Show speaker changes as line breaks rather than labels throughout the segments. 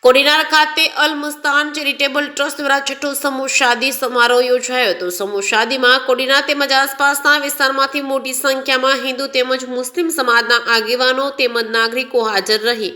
કોડીનાર ખાતે અલ મુસ્તાન charitable trust દ્વારા છઠ્ઠો સમૂહ શાદી સમારોહ યોજાયો હતો। સમૂહ શાદીમાં કોડીનાર તેમજ આસપાસના વિસ્તારમાંથી મોટી સંખ્યામાં હિન્દુ તેમજ મુસ્લિમ સમાજના આગેવાનો તેમજ નાગરિકો હાજર રહી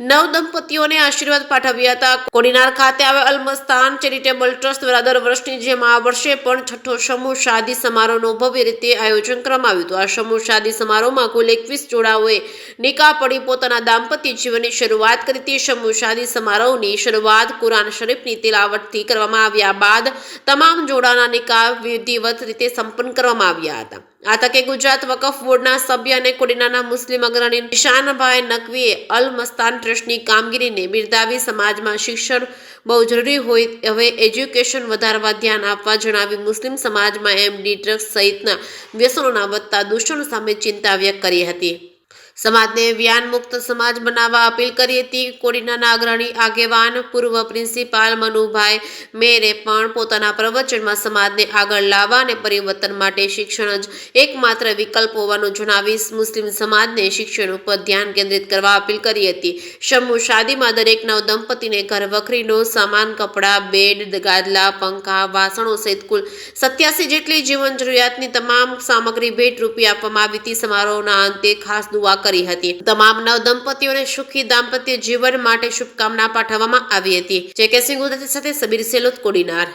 નવ દંપતીઓને આશીર્વાદ પાઠવ્યા હતા। કોડીનાર ખાતે આવેલ અલ મુસ્તાન ચેરિટેબલ ટ્રસ્ટ દ્વારા દર વર્ષની જેમ આ વર્ષે પણ છઠ્ઠો સમૂહ શાદી સમારોહનું ભવ્ય રીતે આયોજન કરવામાં આવ્યું હતું। આ સમૂહ શાદી સમારોહમાં કુલ 21 જોડાઓએ નિકાહ પડી પોતાના દાંપત્ય જીવનની શરૂઆત કરી હતી। સમૂહ શાદી समारोहની શરૂઆત કુરાન શરીફની તિલાવતથી કરવામાં આવ્યા બાદ તમામ જોડાના નિકાહ વિધિવત રીતે સંપન્ન કરવામાં આવ્યા હતા। આ તકે ગુજરાત વકફ બોર્ડના સભ્ય અને કોડીનારના મુસ્લિમ અગ્રણી નિશાનભાઈ નકવીએ અલ મસ્તાન ટ્રસ્ટની કામગીરીને બિરદાવી સમાજમાં શિક્ષણ બહુ જરૂરી હોય હવે એજ્યુકેશન વધારવા ધ્યાન આપવા જણાવી મુસ્લિમ સમાજમાં એમડી ડ્રગ્સ સહિતના વ્યસનોના વધતા દૂષણ સામે ચિંતા વ્યક્ત કરી હતી। સમાજને વ્યાન મુક્ત સમાજ બનાવવા અપીલ કરી હતી। કોડીનારના અગ્રણી આગેવાન પૂર્વ પ્રિન્સિપાલ મનુભાઈ મેરે પણ પોતાના પ્રવચનમાં સમાજને આગળ લાવવા અને પરિવર્તન માટે શિક્ષણ જ એકમાત્ર વિકલ્પ હોવાનું જણાવી મુસ્લિમ સમાજને શિક્ષણ ઉપર ધ્યાન કેન્દ્રિત કરવા અપીલ કરી હતી। સમૂહ શાદીમાં દરેક નવ દંપતીને ઘર વખરીનો સામાન, કપડાં, બેડ, ગાદલા, પંખા, વાસણો સહિત કુલ 87 જેટલી જીવન જરૂરિયાતની તમામ સામગ્રી ભેટ રૂપે આપવામાં આવી હતી। સમારોહના અંતે ખાસ દુઆ કરી હતી। તમામ નવ દંપતીઓને સુખી દાંપત્ય જીવન માટે શુભકામના પાઠવવામાં આવી હતી। જે કે સિંહ ગુજરાતી સાથે સબીર સેલોત, કોડીનાર।